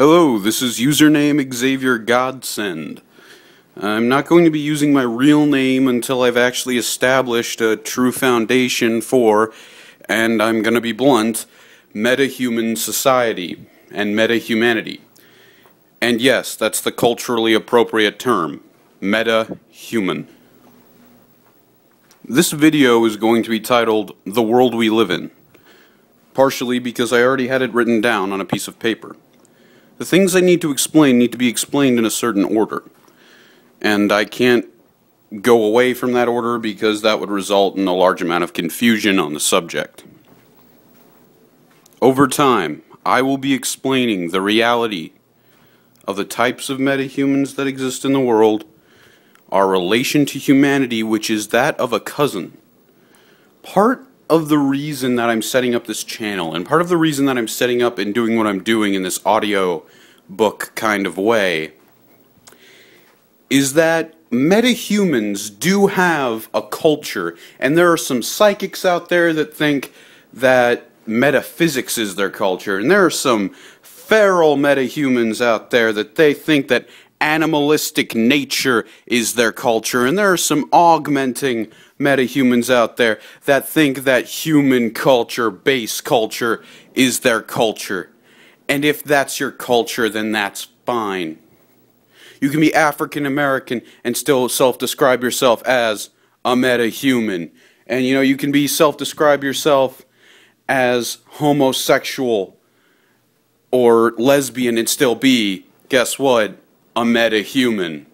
Hello, this is username Xavier Godsend. I'm not going to be using my real name until I've actually established a true foundation for, and I'm going to be blunt, metahuman society and metahumanity. And yes, that's the culturally appropriate term, metahuman. This video is going to be titled The World We Live In, partially because I already had it written down on a piece of paper. The things I need to explain need to be explained in a certain order, and I can't go away from that order because that would result in a large amount of confusion on the subject. Over time, I will be explaining the reality of the types of metahumans that exist in the world, our relation to humanity, which is that of a cousin. Part of the reason that I'm setting up this channel, and part of the reason that I'm setting up and doing what I'm doing in this audio book kind of way, is that metahumans do have a culture, and there are some psychics out there that think that metaphysics is their culture, and there are some feral metahumans out there that they think that animalistic nature is their culture, and there are some augmenting metahumans out there that think that human culture, base culture, is their culture. And if that's your culture, then that's fine. You can be African American and still self-describe yourself as a metahuman. And you can be self-describe yourself as homosexual or lesbian and still be, guess what, a metahuman.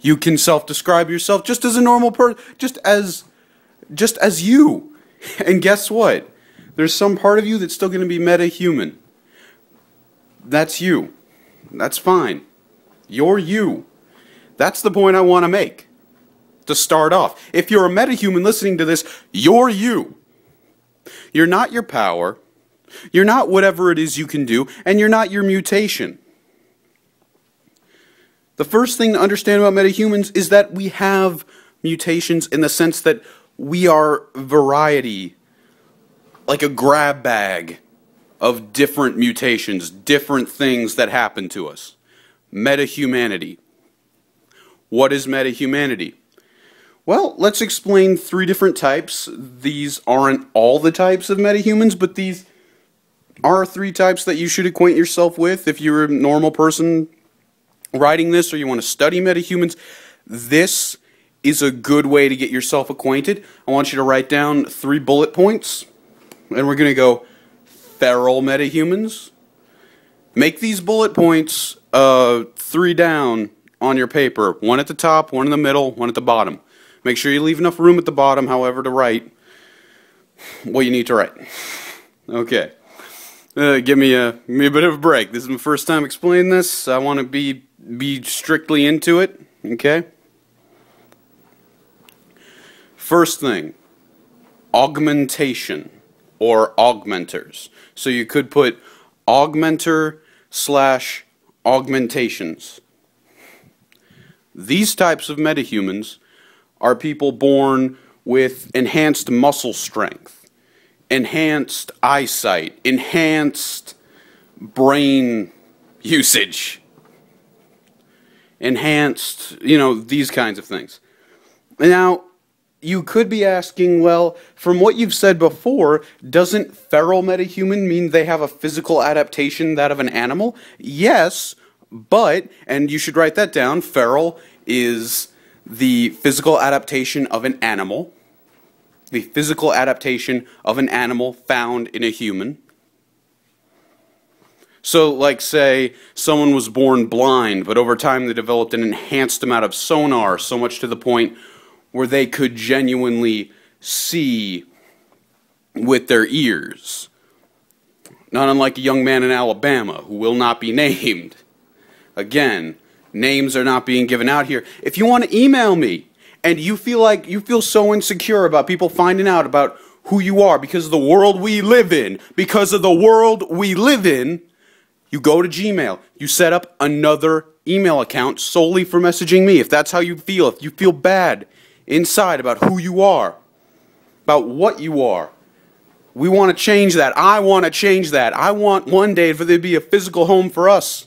You can self-describe yourself just as a normal person, just as you. And guess what? There's some part of you that's still going to be metahuman. That's you. That's fine. You're you. That's the point I want to make. To start off, if you're a metahuman listening to this, you're you. You're not your power. You're not whatever it is you can do, and you're not your mutation. The first thing to understand about metahumans is that we have mutations in the sense that we are variety, like a grab bag of different mutations, different things that happen to us. Metahumanity. What is metahumanity? Well, let's explain 3 different types. These aren't all the types of metahumans, but these are 3 types that you should acquaint yourself with if you're a normal person writing this or you want to study metahumans. This is a good way to get yourself acquainted. I want you to write down 3 bullet points, and we're going to go feral metahumans. Make these bullet points 3 down on your paper, 1 at the top, 1 in the middle, 1 at the bottom. Make sure you leave enough room at the bottom, however, to write what you need to write. Okay. Give me a bit of a break. This is my first time explaining this. I want to be strictly into it. Okay? First thing, augmentation or augmenters. So you could put augmenter/augmentations. These types of metahumans are people born with enhanced muscle strength, enhanced eyesight, enhanced brain usage, enhanced, these kinds of things. Now, you could be asking, well, from what you've said before, doesn't feral metahuman mean they have a physical adaptation, that of an animal? Yes, but, and you should write that down, feral is the physical adaptation of an animal. The physical adaptation of an animal found in a human. So, like, say, someone was born blind, but over time they developed an enhanced amount of sonar, so much to the point where they could genuinely see with their ears. Not unlike a young man in Alabama who will not be named. Again, names are not being given out here. If you want to email me, and you feel so insecure about people finding out about who you are because of the world we live in, you go to Gmail. You set up another email account solely for messaging me. If that's how you feel, if you feel bad inside about who you are, about what you are, We want to change that. I want to change that. I want one day for there to be a physical home for us.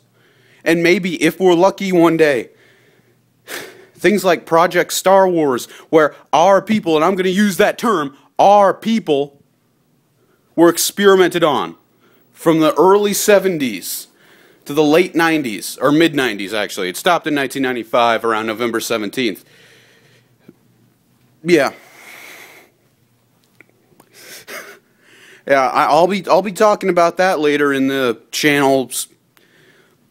And maybe, if we're lucky one day, things like Project Star Wars, where our people, and I'm going to use that term, our people, were experimented on from the early 70s to the late 90s, or mid-90s actually. It stopped in 1995 around November 17th. Yeah. Yeah, I'll be talking about that later in the channel's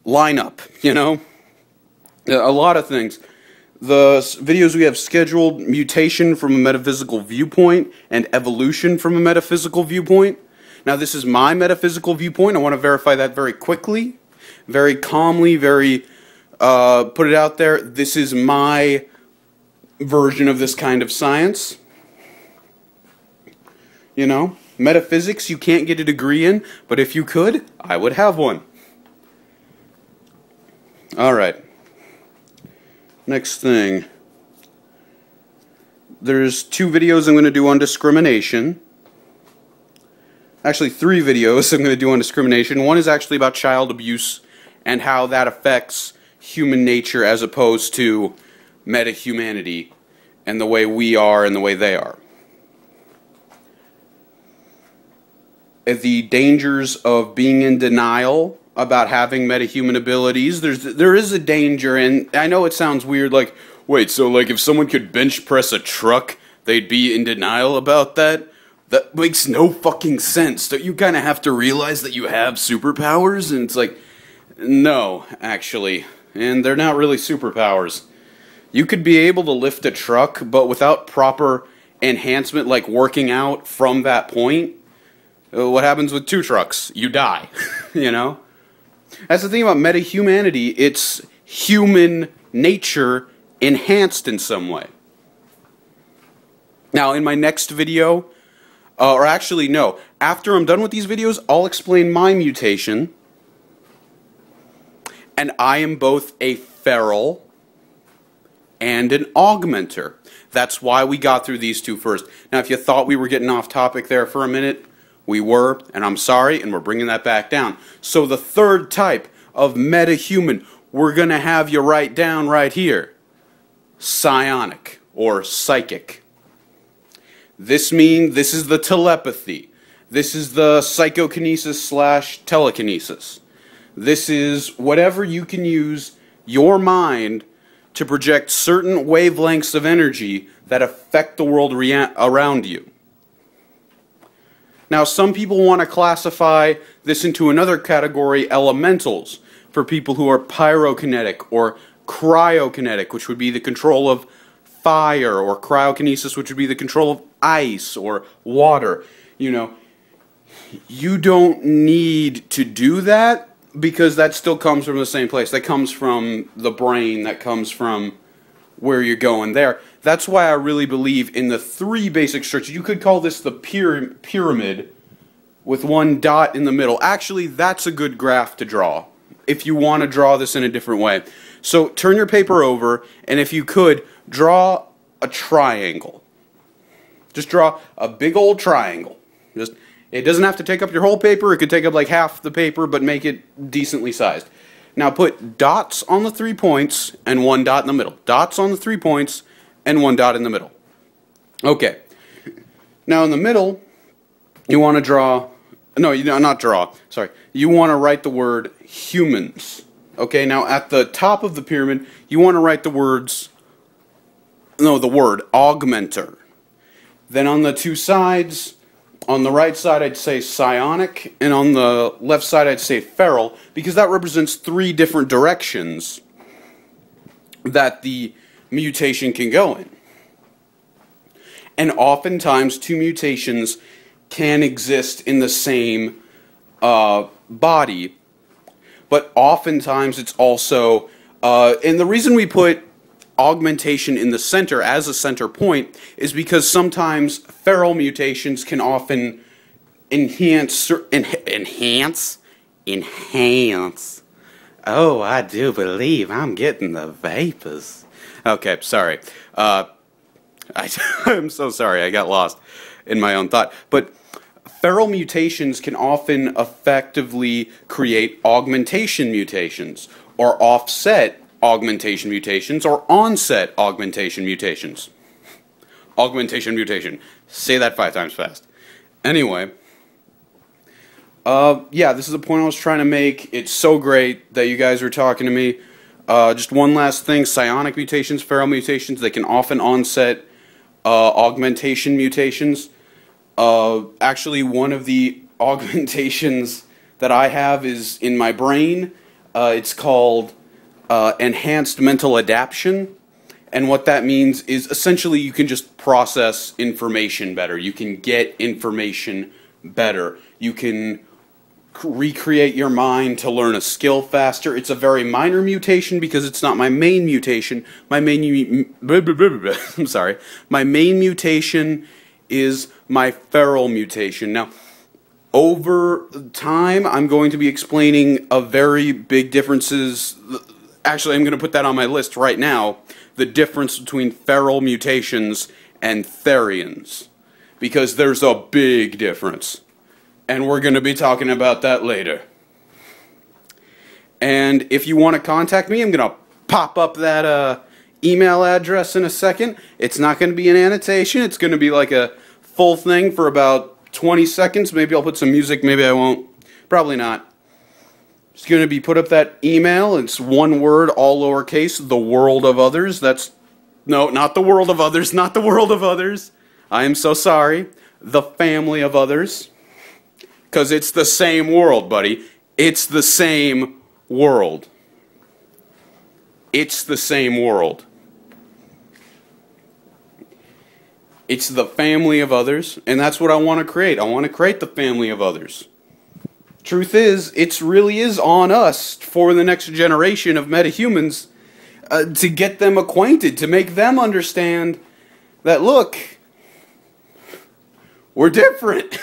lineup, you know? A lot of things. The videos we have scheduled: mutation from a metaphysical viewpoint and evolution from a metaphysical viewpoint. Now, this is my metaphysical viewpoint. I want to verify that very quickly, very calmly, very put it out there. This is my version of this kind of science. You know, metaphysics you can't get a degree in, but if you could, I would have one. All right. Next thing. There's 2 videos I'm going to do on discrimination. Actually, 3 videos I'm going to do on discrimination. One is actually about child abuse and how that affects human nature as opposed to meta-humanity and the way we are and the way they are. The dangers of being in denial about having metahuman abilities. There is a danger, and I know it sounds weird, like, wait, so like if someone could bench press a truck, they'd be in denial about that? That makes no fucking sense. Don't you kind of have to realize that you have superpowers? And it's like, no, actually. And they're not really superpowers. You could be able to lift a truck, but without proper enhancement, like working out from that point, what happens with 2 trucks? You die, you know? That's the thing about metahumanity. It's human nature enhanced in some way. Now, in my next video, or actually, no, after I'm done with these videos, I'll explain my mutation. And I am both a feral and an augmenter. That's why we got through these 2 first. Now, if you thought we were getting off topic there for a minute, we were, and I'm sorry, and we're bringing that back down. So the 3rd type of metahuman, we're going to have you write down right here. Psionic, or psychic. This is the telepathy. This is the psychokinesis / telekinesis. This is whatever you can use your mind to project certain wavelengths of energy that affect the world around you. Now, some people want to classify this into another category, elementals, for people who are pyrokinetic or cryokinetic, which would be the control of fire, or cryokinesis, which would be the control of ice or water. You know, you don't need to do that because that still comes from the same place. That comes from the brain, that comes from where you're going there. That's why I really believe in the 3 basic structures. You could call this the pyramid with 1 dot in the middle. Actually, that's a good graph to draw if you want to draw this in a different way. So turn your paper over, and if you could, draw a triangle. Just draw a big old triangle. It doesn't have to take up your whole paper. It could take up like half the paper, but make it decently sized. Now put dots on the 3 points and 1 dot in the middle. Dots on the 3 points and 1 dot in the middle. Okay. Now in the middle, you want to draw, no, not draw, sorry. You want to write the word humans. Okay, now at the top of the pyramid, you want to write the word augmenter. Then on the 2 sides, on the right side I'd say psionic, and on the left side I'd say feral, because that represents 3 different directions that the mutation can go in. And oftentimes 2 mutations can exist in the same body, but oftentimes it's also, and the reason we put augmentation in the center as a center point is because sometimes feral mutations can often enhance. Oh, I do believe I'm getting the vapors. Okay, sorry. I'm so sorry. I got lost in my own thought. But Feral mutations can often effectively create augmentation mutations, or offset augmentation mutations, or onset augmentation mutations. Augmentation mutation. Say that 5 times fast. Anyway, yeah, this is the point I was trying to make. It's so great that you guys are talking to me. Just one last thing, psionic mutations, feral mutations, they can often onset augmentation mutations. Actually, one of the augmentations that I have is in my brain. It's called enhanced mental adaptation. And what that means is essentially you can just process information better. You can get information better. You can recreate your mind to learn a skill faster. It's a very minor mutation because it's not my main mutation. My main I'm sorry. My main mutation is my feral mutation. Now, over time, I'm going to be explaining a very big differences. Actually, I'm going to put that on my list right now. The difference between feral mutations and therians, because there's a big difference, and we're going to be talking about that later. And if you want to contact me, I'm going to pop up that email address in a second. It's not going to be an annotation. It's going to be like a full thing for about 20 seconds. Maybe I'll put some music, maybe I won't. Probably not. It's going to be put up that email. It's one word, all lowercase, the world of others. That's, no, not the world of others, not the world of others. I am so sorry. The family of others. Because it's the same world, buddy. It's the same world. It's the same world. It's the family of others, and that's what I want to create. I want to create the family of others. Truth is, it really is on us for the next generation of metahumans to get them acquainted, to make them understand that, look, we're different.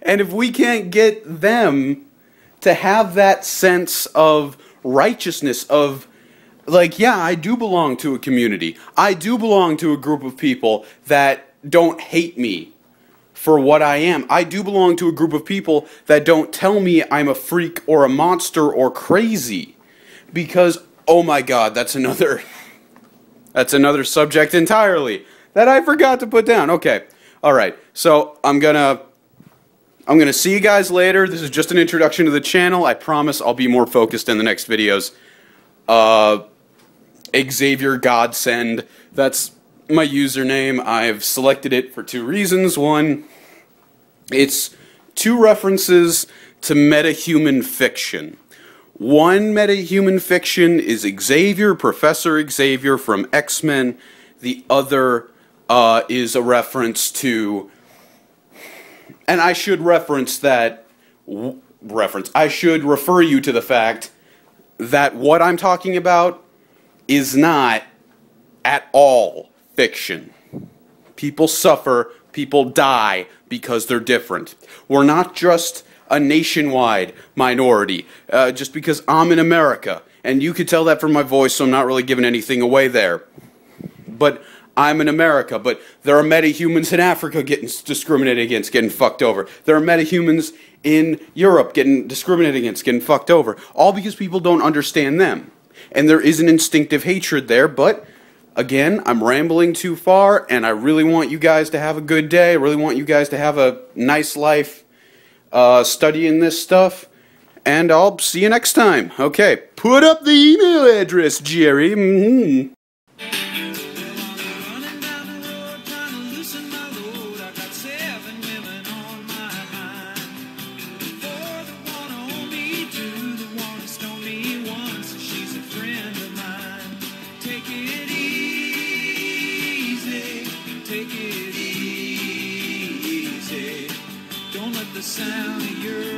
And if we can't get them to have that sense of righteousness, of, like, yeah, I do belong to a community. I do belong to a group of people that don't hate me for what I am. I do belong to a group of people that don't tell me I'm a freak or a monster or crazy. Because, oh my God, that's another subject entirely that I forgot to put down. Okay, all right. So I'm gonna see you guys later. This is just an introduction to the channel. I promise I'll be more focused in the next videos. Xavier Godsend. That's my username. I've selected it for 2 reasons. One, it's 2 references to metahuman fiction. One metahuman fiction is Xavier, Professor Xavier from X-Men. The other is a reference to, and I should reference that, I should refer you to the fact that what I'm talking about is not at all fiction. People suffer, people die because they're different. We're not just a nationwide minority, just because I'm in America. And you could tell that from my voice, so I'm not really giving anything away there. But I'm in America, but there are metahumans in Africa getting discriminated against, getting fucked over. There are metahumans in Europe getting discriminated against, getting fucked over. All because people don't understand them. And there is an instinctive hatred there, but again, I'm rambling too far, and I really want you guys to have a good day. I really want you guys to have a nice life studying this stuff. And I'll see you next time. Okay, put up the email address, Jerry. Sound of your